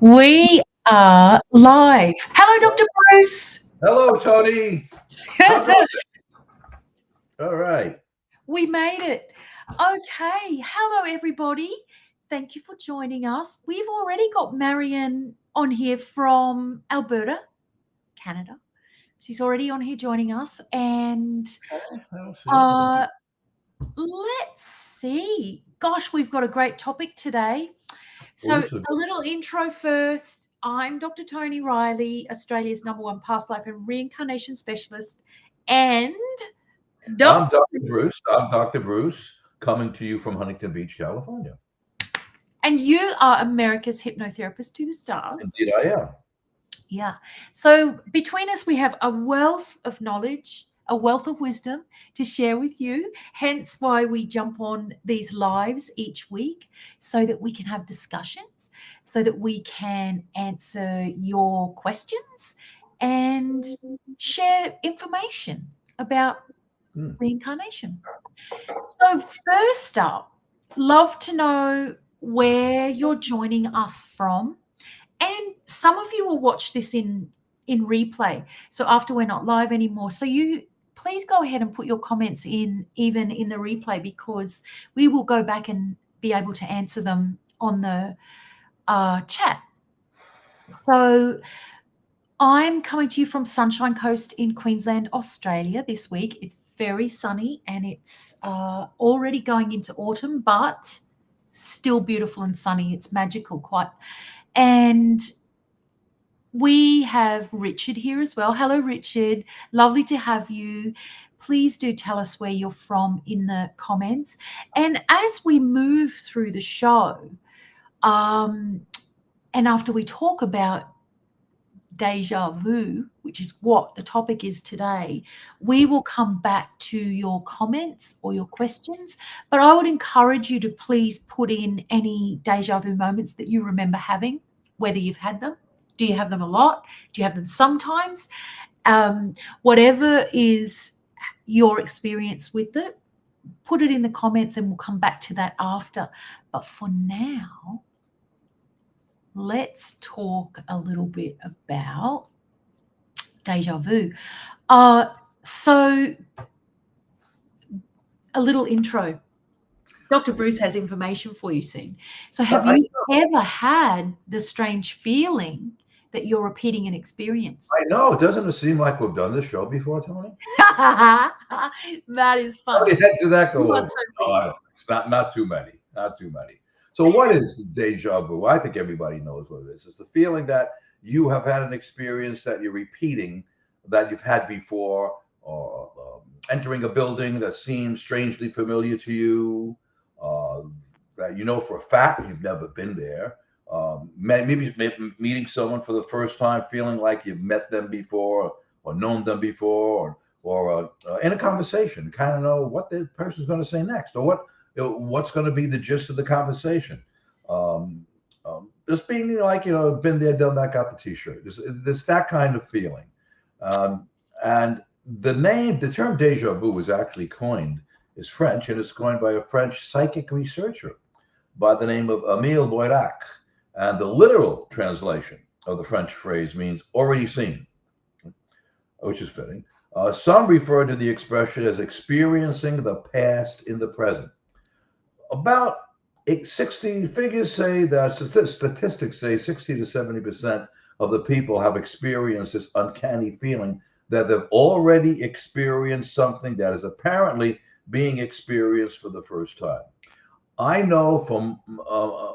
We are live. Hello, Dr. Bruce. Hello, Tony. How goes it? All right. We made it. Okay. Hello, everybody. Thank you for joining us. We've already got Marion on here from Alberta, Canada. She's already on here joining us. And I don't see it. uh, let's see. Gosh, we've got a great topic today. Well, So, this is a little intro first. I'm Dr. Toni Riley, Australia's #1 past life and reincarnation specialist, and Dr. I'm Dr. Bruce. I'm Dr. Bruce, coming to you from Huntington Beach, California. And you are America's hypnotherapist to the stars. Indeed, I am. Yeah. So, between us, we have a wealth of knowledge, a wealth of wisdom to share with you. Hence, why we jump on these lives each week so that we can have discussions, so that we can answer your questions and share information about reincarnation. So, first up, love to know where you're joining us from. And some of you will watch this in replay. So after we're not live anymore. So you please go ahead and put your comments in even in the replay, because we will go back and be able to answer them on the chat. So I'm coming to you from Sunshine Coast in Queensland, Australia this week. It's very sunny and it's already going into autumn, but still beautiful and sunny. It's magical quite. And we have Richard here as well. Hello, Richard. Lovely to have you. Please do tell us where you're from in the comments. And as we move through the show, and after we talk about déjà vu, which is what the topic is today, we will come back to your comments or your questions. But I would encourage you to please put in any déjà vu moments that you remember having, whether you've had them. Do you have them a lot? Do you have them sometimes? Whatever is your experience with it, put it in the comments and we'll come back to that after. But for now, let's talk a little bit about déjà vu. So a little intro. Dr. Bruce has information for you soon. So have you ever had the strange feeling that you're repeating an experience? I know. Doesn't it seem like we've done this show before, Tony? That is How funny. many heads did that go You are over? so No, I don't think it's not too many. Not too many. So what is déjà vu? I think everybody knows what it is. It's the feeling that you have had an experience that you're repeating that you've had before, or entering a building that seems strangely familiar to you, uh, that you know for a fact you've never been there. Maybe meeting someone for the first time, feeling like you've met them before or known them before, or in a conversation, kind of know what the person's going to say next, or what's going to be the gist of the conversation. Just being like, been there, done that, got the T-shirt. There's that kind of feeling. And the term déjà vu was actually is French, and it's coined by a French psychic researcher by the name of Emile Boirac. And the literal translation of the French phrase means already seen, which is fitting. Some refer to the expression as experiencing the past in the present. About 60 figures say that statistics say 60 to 70% of the people have experienced this uncanny feeling that they've already experienced something that is apparently being experienced for the first time. I know from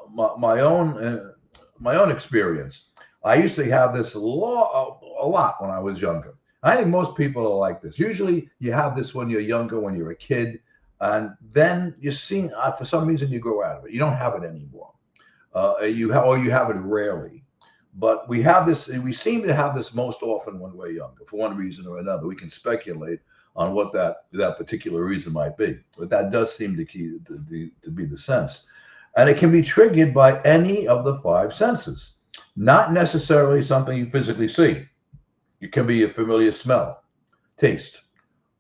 my own experience. I used to have this a lot when I was younger. I think most people are like this. Usually, you have this when you're younger, when you're a kid, and then you see, for some reason, you grow out of it. You don't have it anymore. You have it rarely. But we have this. We seem to have this most often when we're younger, for one reason or another. We can speculate on what that particular reason might be, but that does seem to be the sense. And it can be triggered by any of the five senses, not necessarily something you physically see. It can be a familiar smell, taste,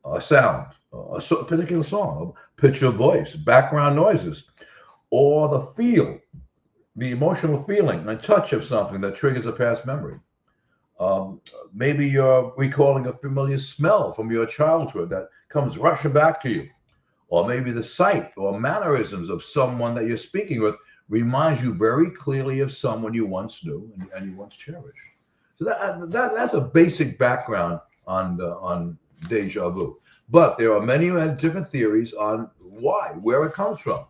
a sound, a particular song, a pitch of voice, background noises, or the feel the emotional feeling and touch of something that triggers a past memory. Um, Maybe you're recalling a familiar smell from your childhood that comes rushing back to you. Or maybe the sight or mannerisms of someone that you're speaking with reminds you very clearly of someone you once knew and you once cherished. So that's a basic background on deja vu. But there are many different theories on why, where it comes from,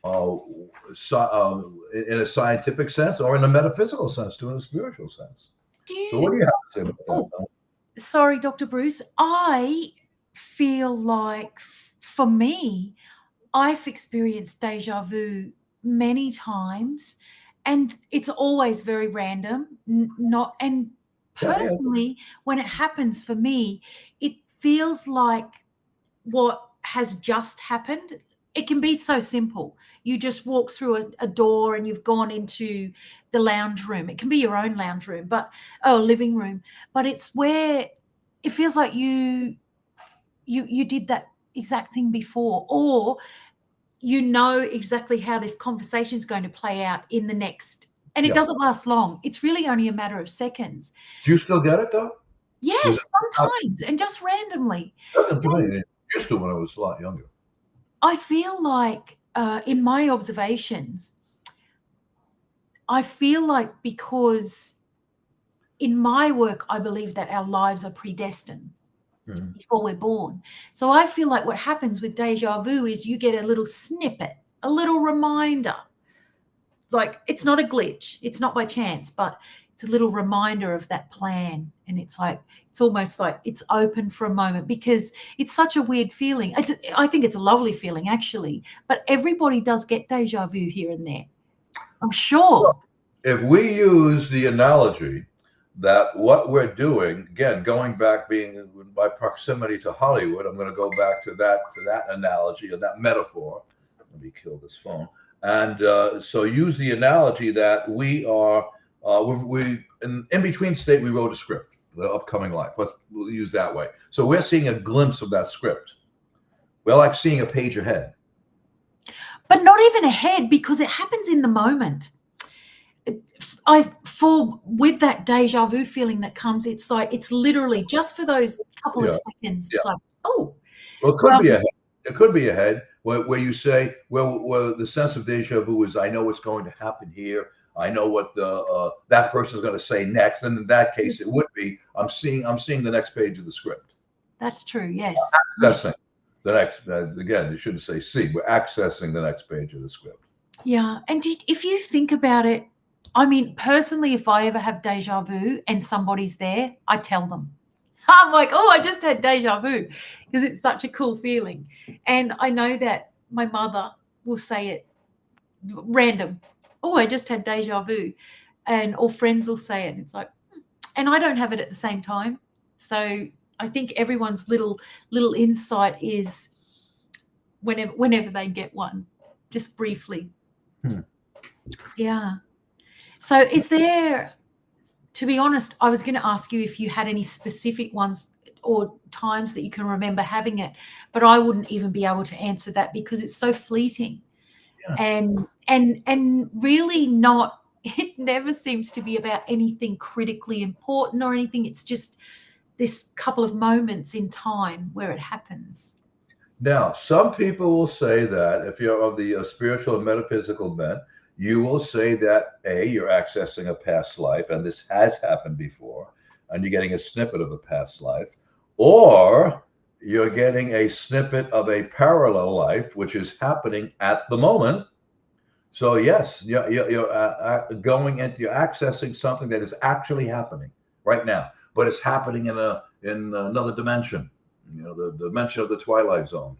uh, in a scientific sense or in a metaphysical sense, to in a spiritual sense. Do So, you? what do you have to say about that? Oh, sorry, Dr. Bruce. I feel like for me, I've experienced deja vu many times, and it's always very random. Not and Yeah, yeah, personally, when it happens for me, it feels like what has just happened. It can be so simple. You just walk through a door and you've gone into the lounge room. It can be your own lounge room, but oh, living room. But it's where it feels like you did that exact thing before, or you know exactly how this conversation is going to play out in the next, and it yeah. doesn't last long. It's really only a matter of seconds. Do you still get it though? Does Yes, it sometimes, and just randomly. doesn't to And me? It used to when I was a lot younger. I feel like, in my observations, I feel like because in my work, I believe that our lives are predestined Mhm. before we're born. So I feel like what happens with deja vu is you get a little snippet, a little reminder. Like it's not a glitch, it's not by chance, but it's a little reminder of that plan. And it's like, it's almost like it's open for a moment because it's such a weird feeling. I think it's a lovely feeling, actually, but everybody does get deja vu here and there, I'm sure. If we use the analogy that what we're doing, again, going back, being by proximity to Hollywood, I'm going to go back to that analogy or that metaphor. Let me kill this phone. And so use the analogy that we are in between state. We wrote a script, the upcoming life. We'll use that way. So we're seeing a glimpse of that script. We're like seeing a page ahead. But not even ahead, because it happens in the moment. I for with that deja vu feeling that comes, it's like it's literally just for those couple of Yeah. seconds. Yeah. It's like, oh, Well, it could be um, ahead. It could be ahead where you say, well, the sense of deja vu is I know what's going to happen here. I know what the that person's going to say next, and in that case, it would be I'm seeing the next page of the script. that's true. Yes, yes, Accessing the next again. You shouldn't say see. We're accessing the next page of the script. yeah. And if you think about it, I mean, personally, if I ever have deja vu and somebody's there, I tell them. I'm like, oh, I just had deja vu because it's such a cool feeling. And I know that my mother will say it random. Oh, I just had deja vu. And or friends will say it. And it's like, and I don't have it at the same time. So I think everyone's little insight is whenever they get one, just briefly. Hmm. Yeah. So is there, to be honest, I was going to ask you if you had any specific ones or times that you can remember having it, but I wouldn't even be able to answer that because it's so fleeting Yeah. and really not, it never seems to be about anything critically important or anything. It's just this couple of moments in time where it happens. Now, some people will say that if you're of the spiritual and metaphysical bent, you will say that A, you're accessing a past life, and this has happened before, and you're getting a snippet of a past life, or you're getting a snippet of a parallel life, which is happening at the moment. So, yes, you're going into, you're accessing something that is actually happening right now, but it's happening in another dimension, the dimension of the Twilight Zone,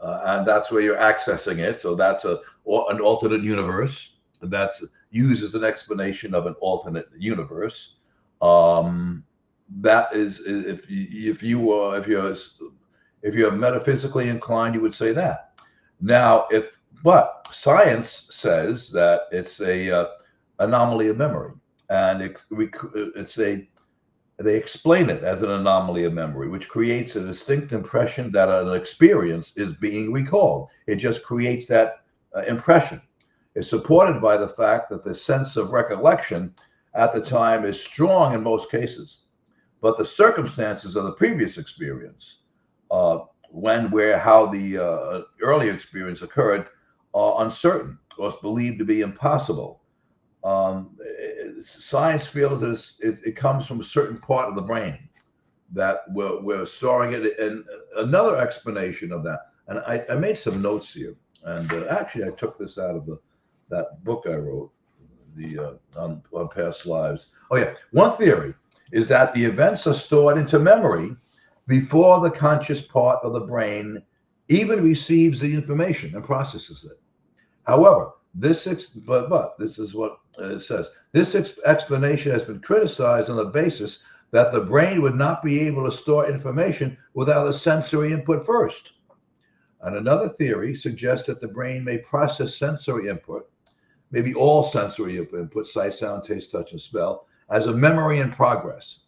and that's where you're accessing it. So that's an alternate universe that's used as an explanation of an alternate universe. Um, that is, if you're metaphysically inclined, you would say that. Now, if but science says that it's a anomaly of memory, and it's a they explain it as an anomaly of memory, which creates a distinct impression that an experience is being recalled. It just creates that impression. is supported by the fact that the sense of recollection at the time is strong in most cases, but the circumstances of the previous experience, when, where, how the earlier experience occurred, are uncertain or is believed to be impossible. Science feels that it comes from a certain part of the brain that we're storing it. And another explanation of that, and I made some notes here, and actually I took this out of that book I wrote, the on past lives. Oh yeah, one theory is that the events are stored into memory before the conscious part of the brain even receives the information and processes it. However, but this is what it says. This explanation has been criticized on the basis that the brain would not be able to store information without a sensory input first. And another theory suggests that the brain may process sensory input, maybe all sensory input, sight, sound, taste, touch, and smell, as a memory in progress.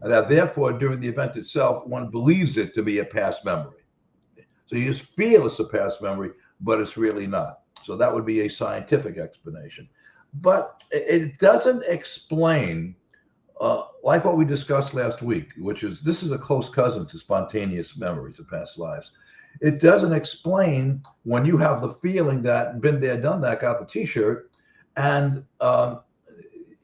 And that therefore, during the event itself, one believes it to be a past memory. So you just feel it's a past memory, but it's really not. So that would be a scientific explanation. But it doesn't explain, like what we discussed last week, which is this is a close cousin to spontaneous memories of past lives. It doesn't explain when you have the feeling that been there, done that, got the T-shirt, and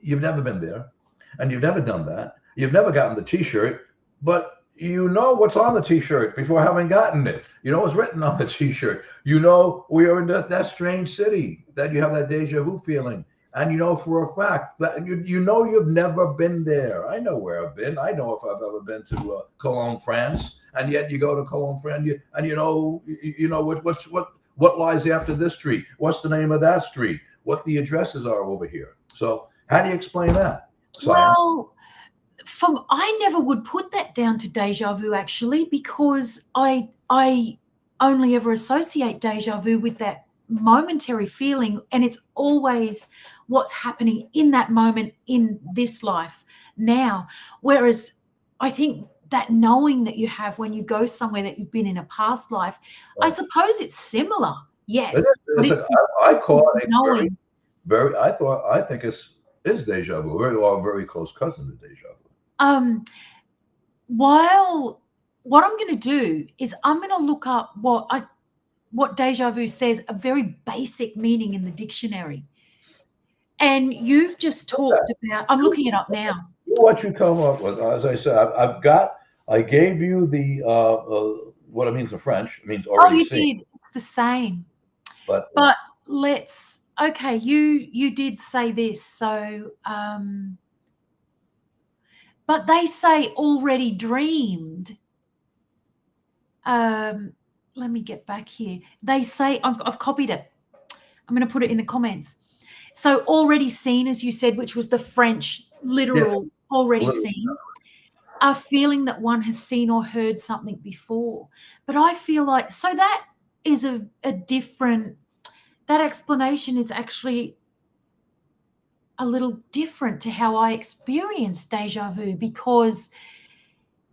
you've never been there, and you've never done that. You've never gotten the T-shirt, but you know what's on the T-shirt before having gotten it. You know what's written on the T-shirt. You know we are in that strange city, that you have that deja vu feeling. And you know for a fact that you know you've never been there. I know where I've been. I know if I've ever been to Cologne, France, and yet you go to Cologne, France, and you know what lies after this street. What's the name of that street? What the addresses are over here. So how do you explain that? Science? Well, I never would put that down to deja vu actually, because I only ever associate deja vu with that momentary feeling, and it's always what's happening in that moment in this life now. Whereas I think that knowing that you have when you go somewhere that you've been in a past life, I suppose it's similar, yes, but I call it a knowing. I think is deja vu, very close cousin to deja vu. While what I'm going to do is I'm going to look up what deja vu says, a very basic meaning in the dictionary. And you've just talked about, I'm looking it up now. What you come up with, as I said, I gave you the what it means in French. It means Oh, already you seen. did. It's the same. But Okay, you did say this. So, but they say already dreamed. Let me get back here. They say, I've copied it. I'm going to put it in the comments. So already seen, as you said, which was the French literal already seen, a feeling that one has seen or heard something before. But I feel like, so that is a different, that explanation is actually a little different to how I experience deja vu, because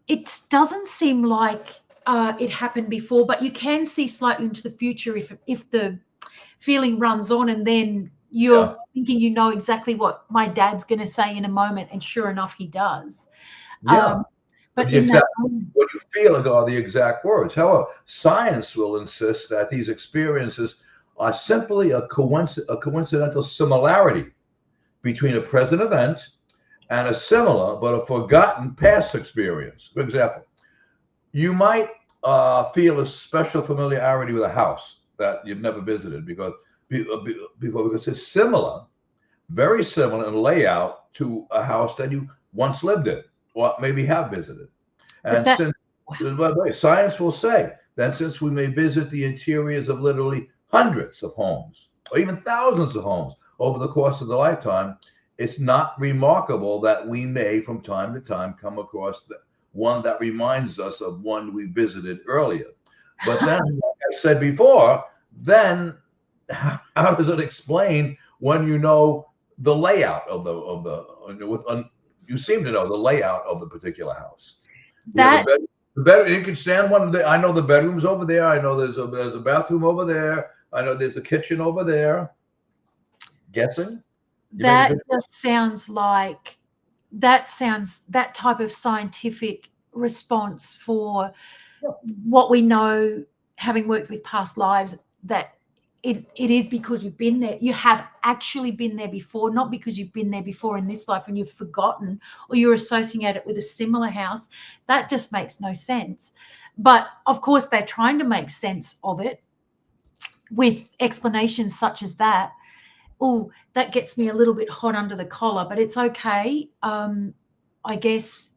it doesn't seem like it happened before, but you can see slightly into the future if the feeling runs on, and then you're thinking you know exactly what my dad's going to say in a moment, and sure enough, he does. But in that moment, what you feel are the exact words. However, science will insist that these experiences are simply a coincidental similarity between a present event and a similar but a forgotten past experience. For example, you might feel a special familiarity with a house that you've never visited because it's similar, very similar in layout to a house that you once lived in or maybe have visited. And by the way, science will say that since we may visit the interiors of literally hundreds of homes or even thousands of homes over the course of the lifetime, it's not remarkable that we may from time to time come across one that reminds us of one we visited earlier. But then, like I said before, then how does it explain when you know the layout you seem to know the layout of the particular house? The bedroom, you can stand one. I know the bedroom's over there. I know there's a bathroom over there. I know there's a kitchen over there. Guessing? You make a That good just sounds like that type of scientific response for yeah. what we know, having worked with past lives, that it is because you've been there. You have actually been there before, not because you've been there before in this life and you've forgotten, or you're associating it with a similar house. That just makes no sense. But of course, they're trying to make sense of it with explanations such as that. Oh, that gets me a little bit hot under the collar, but it's okay. I guess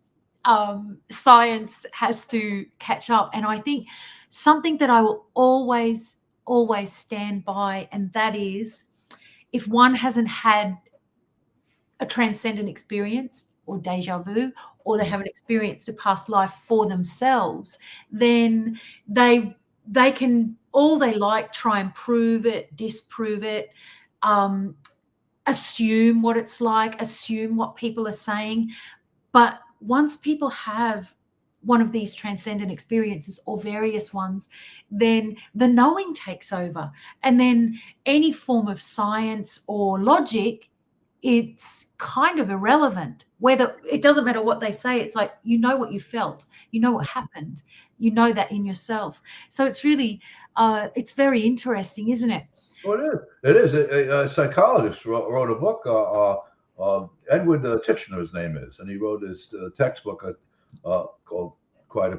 science has to catch up. And I think something that I will always, always stand by, and that is, if one hasn't had a transcendent experience or deja vu, or they haven't experienced a past life for themselves, then they can all they like try and prove it, disprove it, um, assume what it's like, assume what people are saying. But once people have one of these transcendent experiences or various ones, then the knowing takes over. And then any form of science or logic, it's kind of irrelevant. Whether it doesn't matter what they say, it's like, you know what you felt, you know what happened, you know that in yourself. So it's really, it's very interesting, isn't it? Well, it is. It is. A psychologist wrote a book. Edward Titchener, his name is, and he wrote his textbook called quite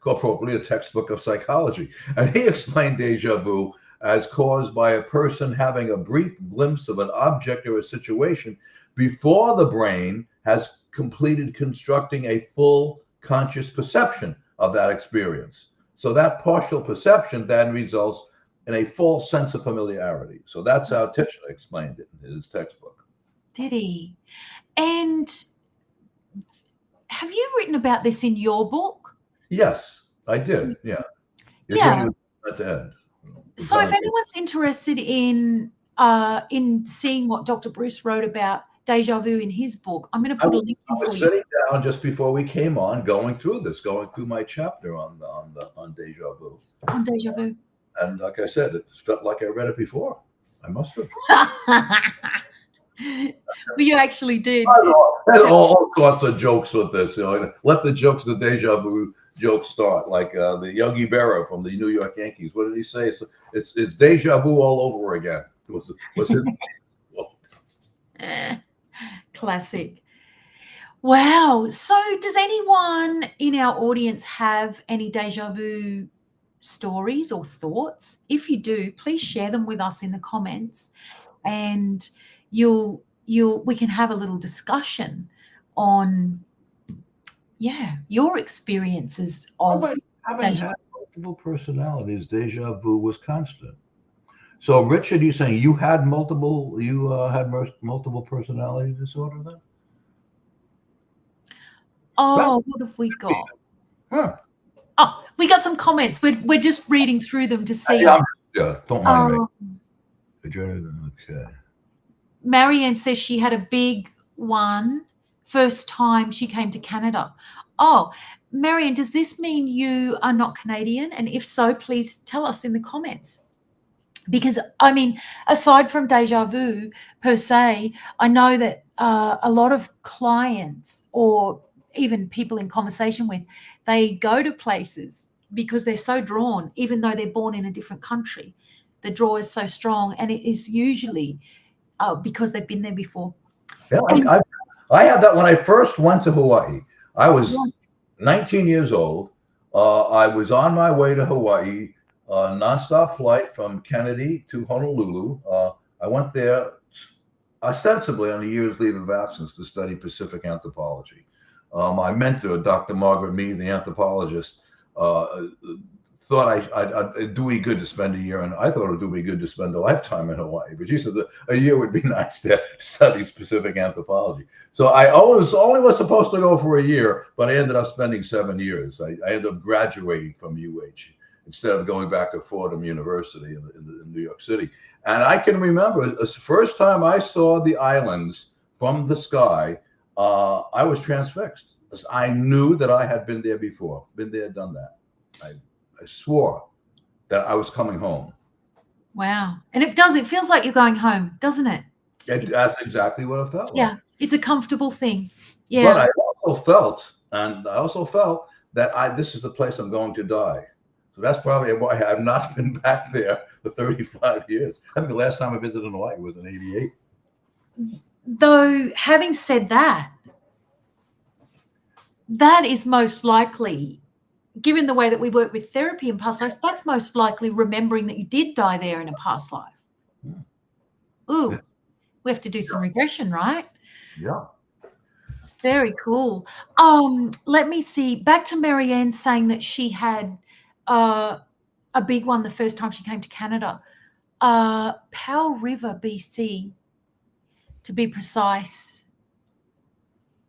appropriately a textbook of psychology. And he explained deja vu as caused by a person having a brief glimpse of an object or a situation before the brain has completed constructing a full conscious perception of that experience. So that partial perception then results in a false sense of familiarity. So that's how Titchener explained it in his textbook. Did he? And have you written about this in your book? Yes, I did. Yeah. Your Yeah. journey was meant to end. With So if Toni. anyone's interested in seeing what Dr. Bruce wrote about deja vu in his book, I'm going to I put a was, link I in for was you. sitting down just before we came on, going through this, going through my chapter on deja vu, On deja vu. and like I said, it felt like I read it before. I must have. Well, you actually did. There's all sorts of jokes with this. Let the jokes, the deja vu jokes start. Like the Yogi Berra from the New York Yankees. What did he say? It's deja vu all over again. Was his Classic. Wow. So does anyone in our audience have any deja vu stories or thoughts? If you do, please share them with us in the comments, and we can have a little discussion on your experiences of having deja. had multiple personalities, deja vu was constant. So, Richard, you saying you had multiple? You had multiple personality disorder then? That, Oh, what have we got? huh. Oh, we got some comments. We're just reading through them to Yeah, see. yeah, don't mind me. Um, Okay. Marianne says she had a big one first time she came to Canada. Oh, Marianne, does this mean you are not Canadian? And if so, please tell us in the comments. Because, I mean, aside from deja vu per se, I know that a lot of clients or even people in conversation with, they go to places because they're so drawn, even though they're born in a different country. The draw is so strong, and it is usually because they've been there before. Yeah, And I had that when I first went to Hawaii. I was yeah, 19 years old. I was on my way to Hawaii, nonstop flight from Kennedy to Honolulu. I went there ostensibly on a year's leave of absence to study Pacific anthropology. My mentor, Dr. Margaret Mead, the anthropologist, uh, thought I'd do me good to spend a year, and I thought it would do me good to spend a lifetime in Hawaii. But she said that a year would be nice to study specific anthropology. So I only was supposed to go for a year, but I ended up spending 7 years. I ended up graduating from UH instead of going back to Fordham University in New York City. And I can remember the first time I saw the islands from the sky, I was transfixed. I knew that I had been there before, been there, done that. I swore that I was coming home. wow. And it feels like you're going home, doesn't it? That's exactly what it felt like. Yeah, it's a comfortable thing. But Yeah. I also felt that this is the place I'm going to die. So that's probably why I've not been back there for 35 years. I think the last time I visited Hawaii was in '88. Though, having said that, that is most likely, given the way that we work with therapy in past lives, that's most likely remembering that you did die there in a past life. Hmm. Ooh, we have to do some regression, right? Yeah. Very cool. Let me see. Back to Marianne saying that she had uh, a big one the first time she came to Canada. Powell River, BC, to be precise.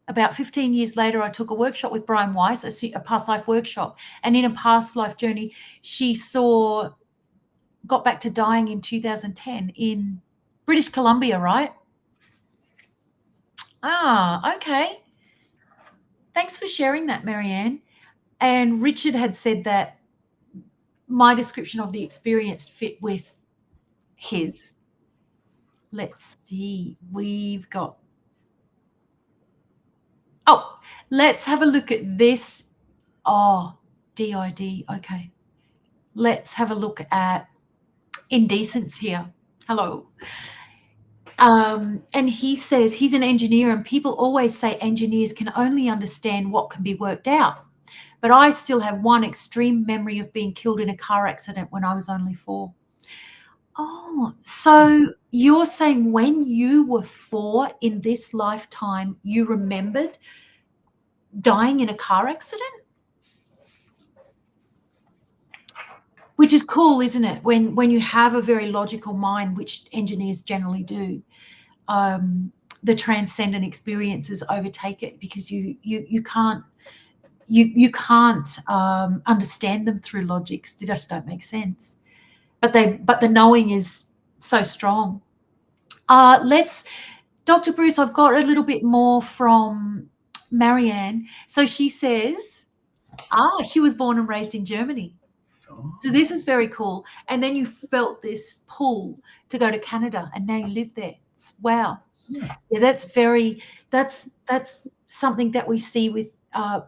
About 15 years later, I took a workshop with Brian Weiss, a past life workshop. And in a past life journey, she got back to dying in 2010 in British Columbia, right? Ah, okay. Thanks for sharing that, Marianne. And Richard had said that my description of the experience fit with his. Let's see. Oh, let's have a look at this. Oh, DID. Okay. Let's have a look at indecence here. Hello. And he says he's an engineer, and people always say engineers can only understand what can be worked out. But I still have one extreme memory of being killed in a car accident when I was only 4. Oh, so you're saying when you were 4 in this lifetime, you remembered dying in a car accident? Which is cool, isn't it? When you have a very logical mind, which engineers generally do, the transcendent experiences overtake it because you can't understand them through logic because they just don't make sense. But the knowing is so strong. Let's Dr. Bruce, I've got a little bit more from Marianne. So she says, she was born and raised in Germany. Oh, So this is very cool. And then you felt this pull to go to Canada, and now you live there. Wow. yeah. Yeah, that's something that we see with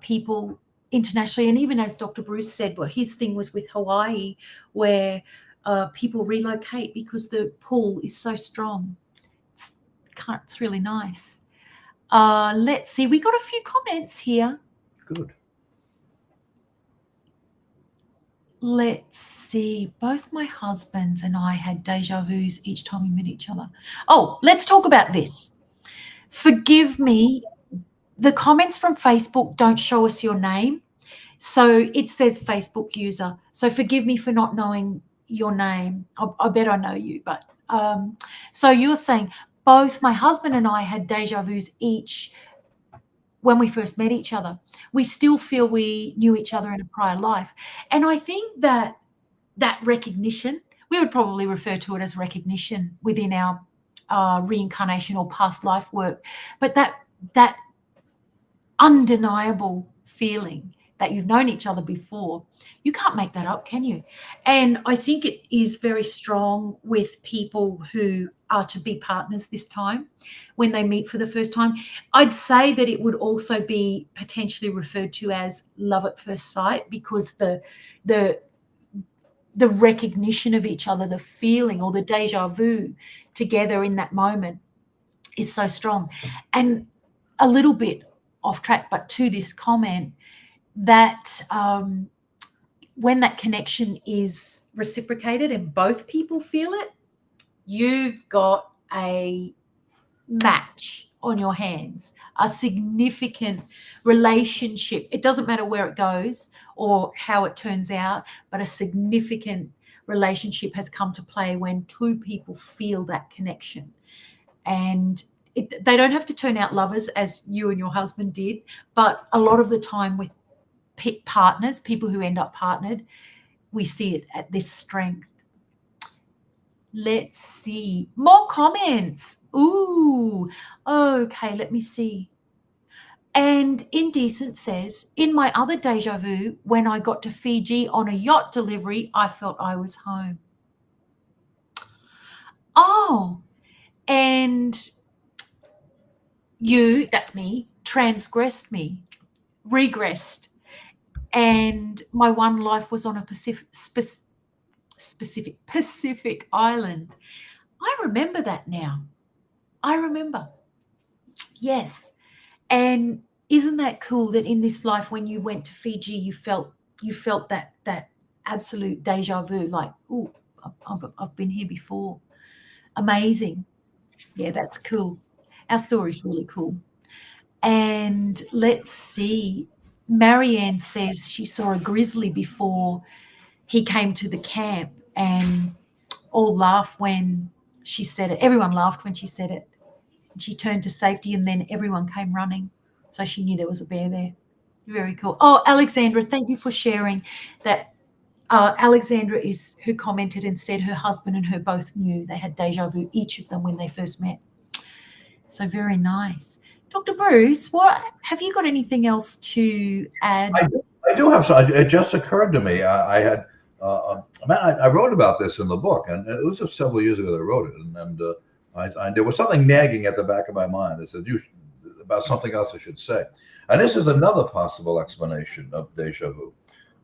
people internationally. And even as Dr. Bruce said, well, his thing was with Hawaii, where people relocate because the pull is so strong. It's really nice. Let's see. We got a few comments here. Good. Let's see. Both my husbands and I had deja vus each time we met each other. Oh, let's talk about this. Forgive me. The comments from Facebook don't show us your name. So it says Facebook user. So forgive me for not knowing your name. I bet I know you. But so you're saying both my husband and I had deja vus each when we first met each other. We still feel we knew each other in a prior life. And I think that recognition, we would probably refer to it as recognition within our reincarnation or past life work. But that undeniable feeling that you've known each other before, you can't make that up, can you? And I think it is very strong with people who are to be partners this time when they meet for the first time. I'd say that it would also be potentially referred to as love at first sight, because the recognition of each other, the feeling or the deja vu together in that moment is so strong. And a little bit off track, but to this comment, that when that connection is reciprocated and both people feel it, you've got a match on your hands, a significant relationship. It doesn't matter where it goes or how it turns out, but a significant relationship has come to play when two people feel that connection. And they don't have to turn out lovers as you and your husband did, but a lot of the time with partners, people who end up partnered, we see it at this strength. Let's see. More comments. Ooh. Okay, let me see. And Indecent says, in my other deja vu, when I got to Fiji on a yacht delivery, I felt I was home. Oh, and and you, that's me, transgressed me, regressed, and my one life was on a specific Pacific island. I remember that now. I remember. Yes. And isn't that cool that in this life, when you went to Fiji, you felt that absolute deja vu, like, oh, I've been here before. Amazing. Yeah, that's cool. Our story's really cool. And let's see. Marianne says she saw a grizzly before he came to the camp, and all laughed when she said it. Everyone laughed when she said it. And she turned to safety, and then everyone came running. So she knew there was a bear there. Very cool. Oh, Alexandra, thank you for sharing that. Alexandra is who commented and said her husband and her both knew they had deja vu, each of them, when they first met. So very nice. Dr. Bruce, what have you got anything else to add? I do have some. It just occurred to me. I had, man, I wrote about this in the book, and it was just several years ago that I wrote it. And there was something nagging at the back of my mind that said, about something else I should say. And this is another possible explanation of deja vu,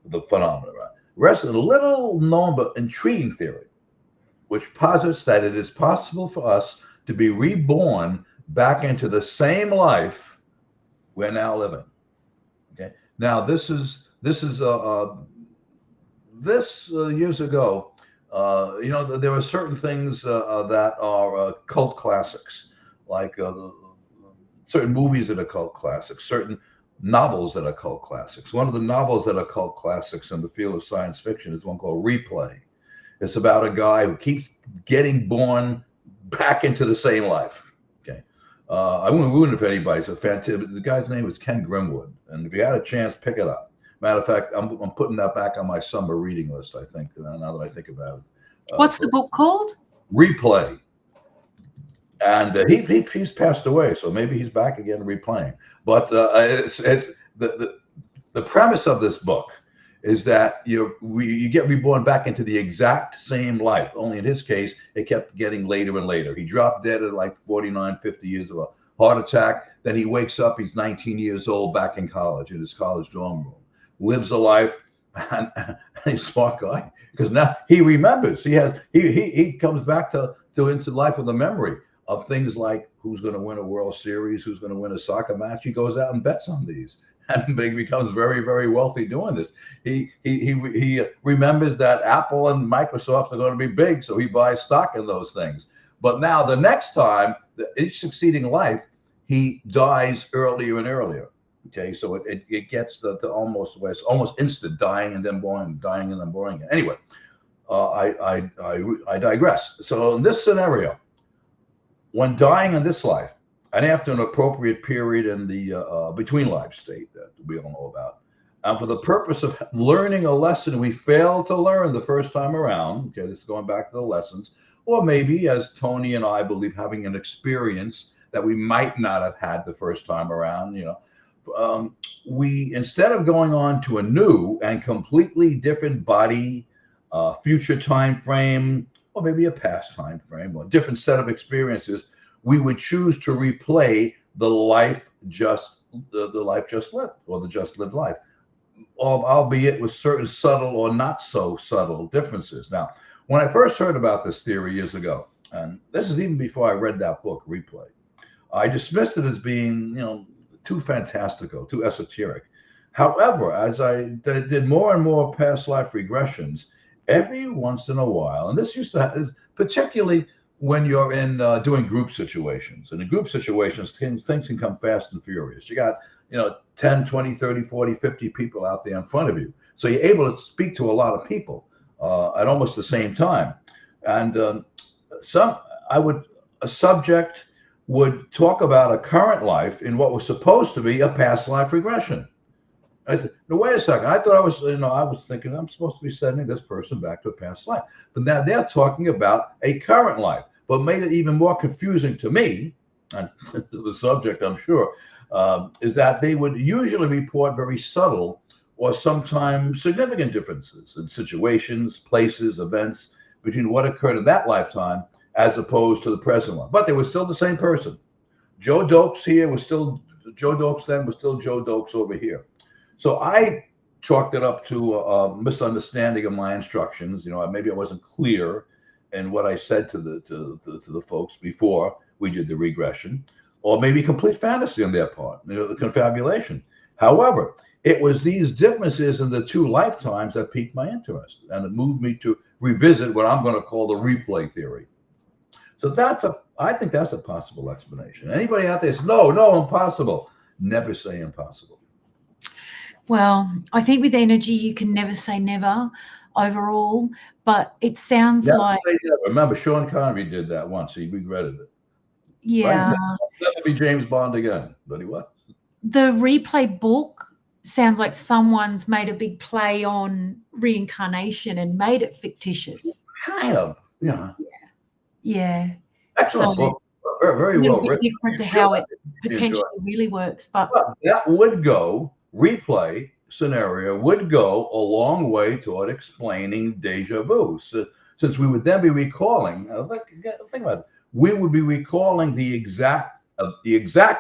the phenomenon. Right? Rests in a little known but intriguing theory, which posits that it is possible for us to be reborn back into the same life we're now living. Okay. Now this years ago. There are certain things that are cult classics, like certain movies that are cult classics, certain novels that are cult classics. One of the novels that are cult classics in the field of science fiction is one called Replay. It's about a guy who keeps getting born back into the same life. Okay. I wouldn't ruin it if anybody's a fantastic. The guy's name is Ken Grimwood, and if you had a chance, pick it up. Matter of fact, I'm putting that back on my summer reading list. I think now that I think about it. What's the book called? Replay. And he's passed away, so maybe he's back again replaying. But it's the premise of this book is that you get reborn back into the exact same life. Only in his case, it kept getting later and later. He dropped dead at like 49, 50 years of a heart attack. Then he wakes up. He's 19 years old, back in college, in his college dorm room. Lives a life, and he's a smart guy because now he remembers. He comes back to into life with a memory of things like who's going to win a World Series, who's going to win a soccer match. He goes out and bets on these, and becomes very, very wealthy doing this. He remembers that Apple and Microsoft are going to be big, so he buys stock in those things. But now the next time, each succeeding life, he dies earlier and earlier. Okay, so it gets to almost where it's almost instant, dying and then born, dying and then born again. Anyway, I digress. So in this scenario, when dying in this life, and after an appropriate period in the between life state that we all know about, and for the purpose of learning a lesson we failed to learn the first time around, okay, this is going back to the lessons, or maybe, as Toni and I believe, having an experience that we might not have had the first time around, we, instead of going on to a new and completely different body, future time frame, or maybe a past time frame, or a different set of experiences, we would choose to replay the life just lived, or the just lived life, albeit with certain subtle or not so subtle differences. Now, when I first heard about this theory years ago, and this is even before I read that book, Replay, I dismissed it as being, too fantastical, too esoteric. However, as I did more and more past life regressions, every once in a while, and this used to happen, particularly when you're in doing group situations. And in group situations, things can come fast and furious. You got, 10, 20, 30, 40, 50 people out there in front of you. So you're able to speak to a lot of people at almost the same time. And a subject would talk about a current life in what was supposed to be a past life regression. I said, no, wait a second. I thought I was thinking I'm supposed to be sending this person back to a past life. But now they're talking about a current life. But made it even more confusing to me, and the subject, I'm sure, is that they would usually report very subtle or sometimes significant differences in situations, places, events between what occurred in that lifetime as opposed to the present one. But they were still the same person. Joe Dokes here was still Joe Dokes then was still Joe Dokes over here. So I chalked it up to a misunderstanding of my instructions. Maybe I wasn't clear in what I said to the folks before we did the regression, or maybe complete fantasy on their part, the confabulation. However, it was these differences in the two lifetimes that piqued my interest, and it moved me to revisit what I'm going to call the replay theory. So I think that's a possible explanation. Anybody out there says, no, impossible. Never say impossible. Well, I think with energy, you can never say never overall, but it sounds like. Remember, Sean Connery did that once. He regretted it. Yeah. Right? Never be James Bond again, but he was. The replay book sounds like someone's made a big play on reincarnation and made it fictitious. Kind of, yeah. Yeah. Excellent book. Very well written. Different to how it potentially really works. But that would go, replay scenario would go a long way toward explaining deja vu. So, since we would then be recalling, think about it, we would be recalling the exact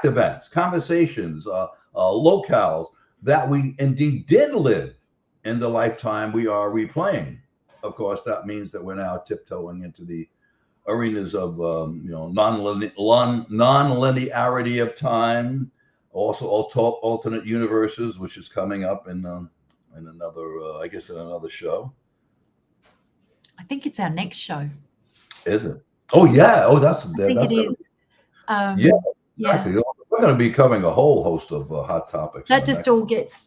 events, conversations, locales that we indeed did live in the lifetime we are replaying. Of course, that means that we're now tiptoeing into the arenas of non-linearity of time, also alternate universes, which is coming up in another, I guess, in another show. I think it's our next show. Is it? Oh yeah. Oh, I think it is. Yeah, exactly. Yeah. We're going to be covering a whole host of hot topics. That just all gets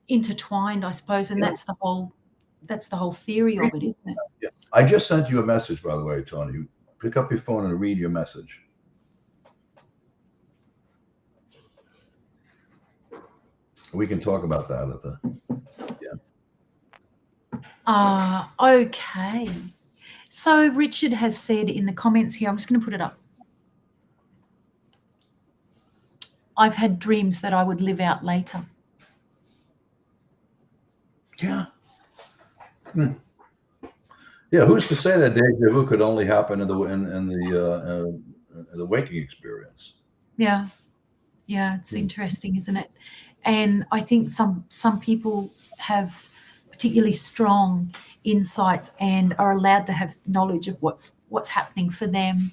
intertwined, I suppose, and that's the whole theory of it, isn't it? Yeah. I just sent you a message, by the way, Tony. Pick up your phone and read your message. We can talk about that at the. Okay. So Richard has said in the comments here, I'm just going to put it up. I've had dreams that I would live out later. Yeah. Yeah. Who's to say that deja vu could only happen in the waking experience? Yeah. Yeah. It's interesting, isn't it? And I think some people have particularly strong insights and are allowed to have knowledge of what's happening for them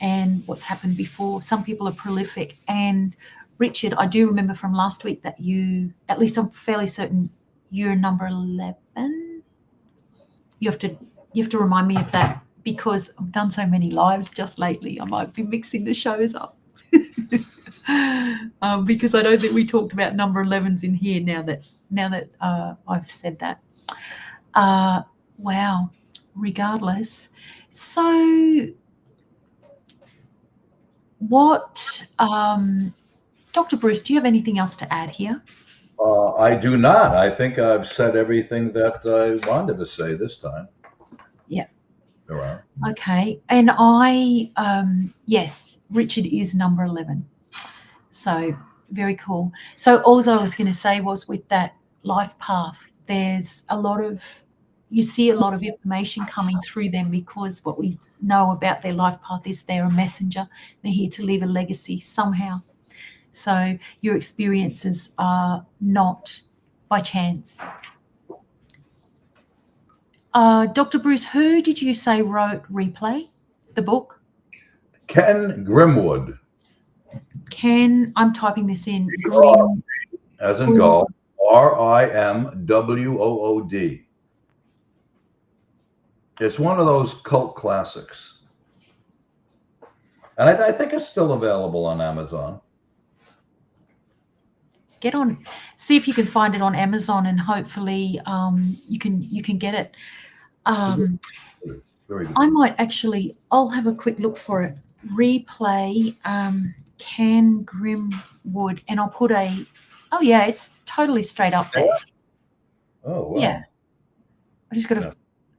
and what's happened before. Some people are prolific. And Richard, I do remember from last week that you, at least I'm fairly certain, you're number 11. You have to remind me of that, because I've done so many lives just lately. I might be mixing the shows up. Because I don't think we talked about number 11s in here now that I've said that. Wow. Regardless. So what, Dr. Bruce, do you have anything else to add here? I do not. I think I've said everything that I wanted to say this time. Yeah. All right. Okay. And yes, Richard is number 11. So very cool. So all I was going to say was, with that life path, there's you see a lot of information coming through them, because what we know about their life path is they're a messenger. They're here to leave a legacy somehow. So your experiences are not by chance. Dr. Bruce, who did you say wrote Replay, the book? Ken Grimwood. Ken, I'm typing this in. As in golf, Rimwood. It's one of those cult classics. And I think it's still available on Amazon. See if you can find it on Amazon, and hopefully you can get it. Very good. I'll have a quick look for it. Replay, Ken Grimwood, and I'll put it's totally straight up there. Oh, wow. Yeah. I just got to,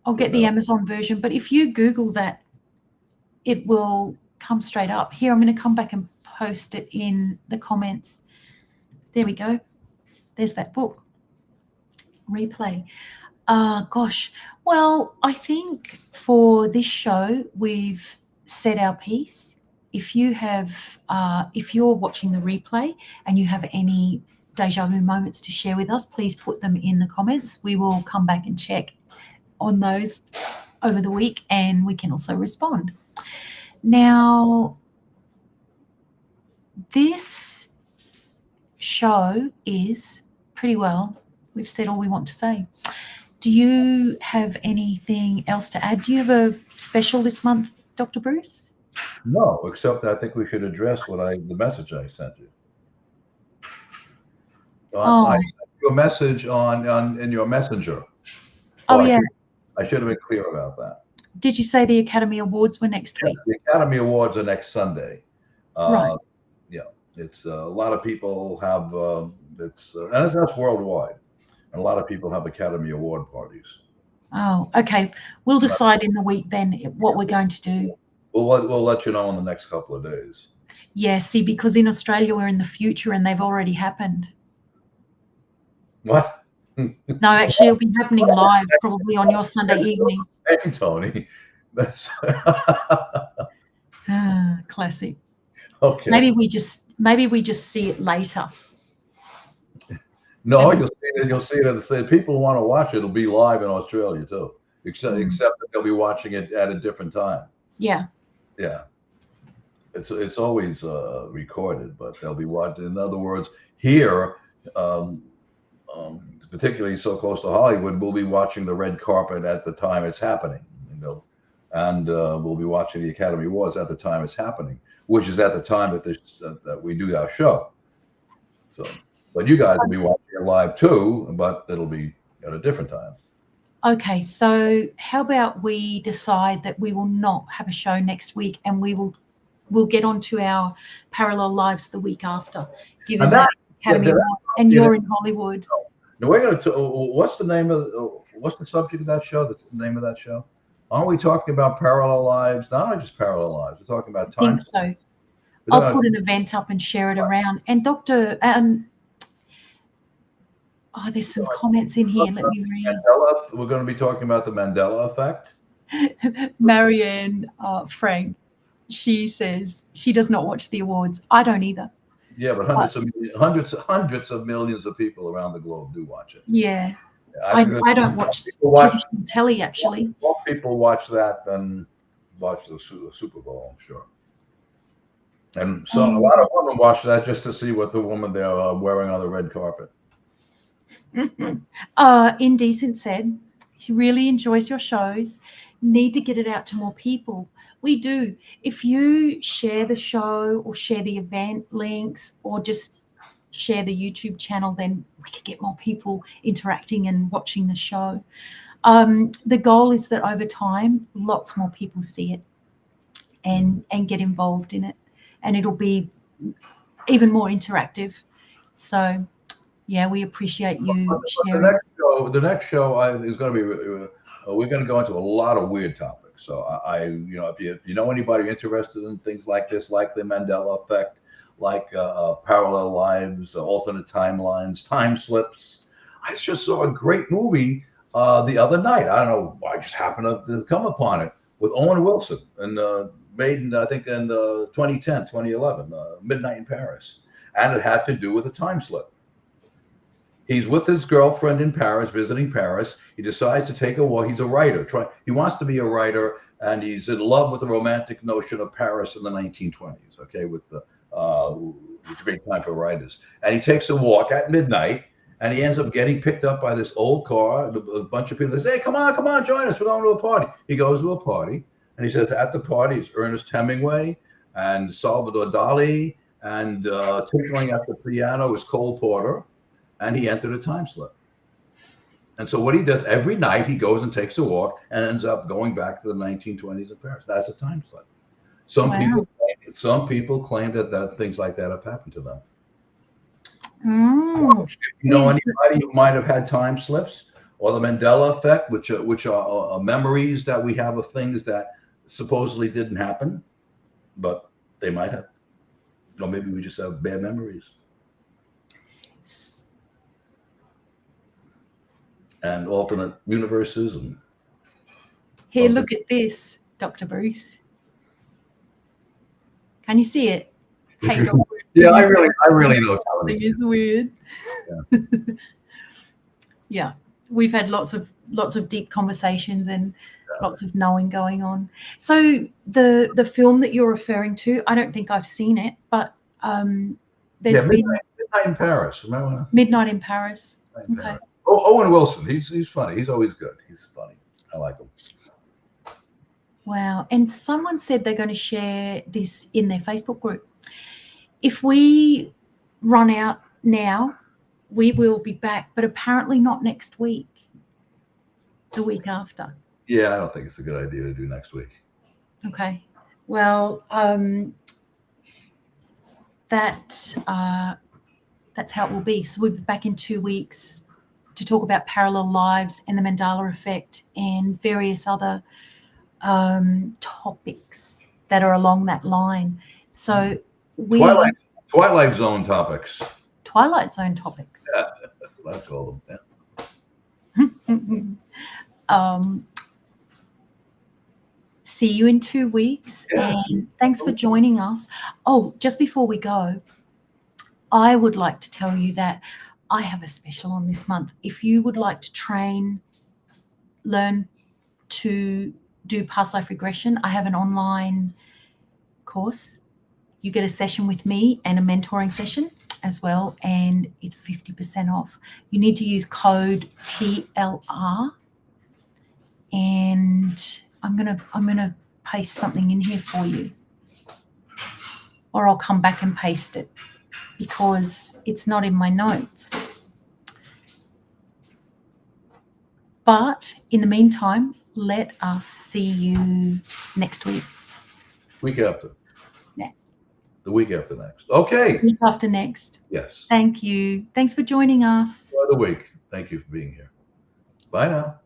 I'll get the Amazon version, but if you Google that, it will come straight up. Here, I'm going to come back and post it in the comments. There we go. There's that book, Replay. Gosh. Well, I think for this show, we've said our piece. If you're watching the replay and you have any deja vu moments to share with us, please put them in the comments. We will come back and check on those over the week, and we can also respond. Now, this show is pretty well, we've said all we want to say. Do you have anything else to add? Do you have a special this month, Dr. Bruce? No, except I think we should address the message I sent you. I Oh, sent you a message on in your messenger. oh Oh, yeah. I should have been clear about that. Did you say the Academy Awards were next Yeah, week? the Academy Awards are next Sunday. Right. Uh, yeah, it's a lot of people have and that's worldwide. And a lot of people have Academy Award parties. Oh, okay. We'll decide in the week then what we're going to do. We'll let you know in the next couple of days. Yeah, see, because in Australia we're in the future and they've already happened. What? No, actually, it'll be happening live probably on your Sunday evening. Same, Tony. That's Classic. okay. Maybe we just see it later. No, Maybe. you'll see it at the same. People who want to watch it will be live in Australia too. Except that they'll be watching it at a different time. Yeah. Yeah. It's always recorded, but they'll be watching. In other words, here, um, particularly so close to Hollywood, we'll be watching the red carpet at the time it's happening. And we'll be watching the Academy Awards at the time it's happening, which is at the time that we do our show. So, but you guys will be watching it live too, but it'll be at a different time. Okay, so how about we decide that we will not have a show next week, and we'll get onto our parallel lives the week after, given that Academy Awards and you're in Hollywood. Now we're going to. What's the subject of that show? The name of that show? Aren't we talking about parallel lives? Not only just parallel lives. We're talking about time. I think so. I'll put an event up and share it around. And there's some comments in here. Let me read. We're going to be talking about the Mandela effect. Marianne Frank, she says she does not watch the awards. I don't either. Yeah, but hundreds of millions of people around the globe do watch it. Yeah. I don't watch traditional telly, actually. More people watch that than watch the Super Bowl, I'm sure. And so a lot of women watch that just to see what the woman they're wearing on the red carpet. Indecent said, she really enjoys your shows. Need to get it out to more people. We do. If you share the show or share the event links or just share the YouTube channel, then we could get more people interacting and watching the show. The goal is that over time, lots more people see it and get involved in it, and it'll be even more interactive. So, yeah, we appreciate you sharing. The next show is going to be. We're going to go into a lot of weird topics. So if you know anybody interested in things like this, like the Mandela effect, like parallel lives, alternate timelines, time slips. I just saw a great movie the other night. I don't know. I just happened to come upon it with Owen Wilson and made in, I think in 2010, 2011, Midnight in Paris. And it had to do with a time slip. He's with his girlfriend in Paris, visiting Paris. He decides to take a walk. He's a writer. He wants to be a writer, and he's in love with the romantic notion of Paris in the 1920s, okay, with the it's a great time for writers. And he takes a walk at midnight, and he ends up getting picked up by this old car. A bunch of people say, hey, come on, join us. We're going to a party. He goes to a party, and he says at the party is Ernest Hemingway and Salvador Dali, and tinkling at the piano is Cole Porter, and he entered a time slip. And so what he does every night, he goes and takes a walk and ends up going back to the 1920s in Paris. That's a time slip. Some people claim that things like that have happened to them. You know anybody who might have had time slips or the Mandela effect, which are memories that we have of things that supposedly didn't happen, but they might have. Or maybe we just have bad memories. and alternate universes and Here, look at this, Dr. Bruce. Can you see it? Hey, Dr. Bruce. Yeah, I really know. It is weird. Yeah. Yeah, we've had lots of deep conversations and lots of knowing going on. So the film that you're referring to, I don't think I've seen it, but there's been Midnight in Paris. Remember? Midnight in Paris. Okay. Oh, Owen Wilson. He's funny. He's always good. He's funny. I like him. Wow. And someone said they're going to share this in their Facebook group. If we run out now, we will be back, but apparently not next week. The week after. Yeah, I don't think it's a good idea to do next week. Okay. Well, that's how it will be. So we'll be back in 2 weeks to talk about parallel lives and the Mandela effect and various other topics that are along that line. So Twilight Zone topics. Twilight Zone topics. Yeah, that's what I call them. Yeah. See you in 2 weeks, and thanks for joining us. Oh, just before we go, I would like to tell you that I have a special on this month. If you would like to learn to do past life regression, I have an online course. You get a session with me and a mentoring session as well, and it's 50% off. You need to use code PLR, and I'm gonna paste something in here for you, or I'll come back and paste it because it's not in my notes. But in the meantime, let us see you next week. Week after. Yeah. The week after next. Okay. Week after next. Yes. Thank you. Thanks for joining us. Enjoy the week. Thank you for being here. Bye now.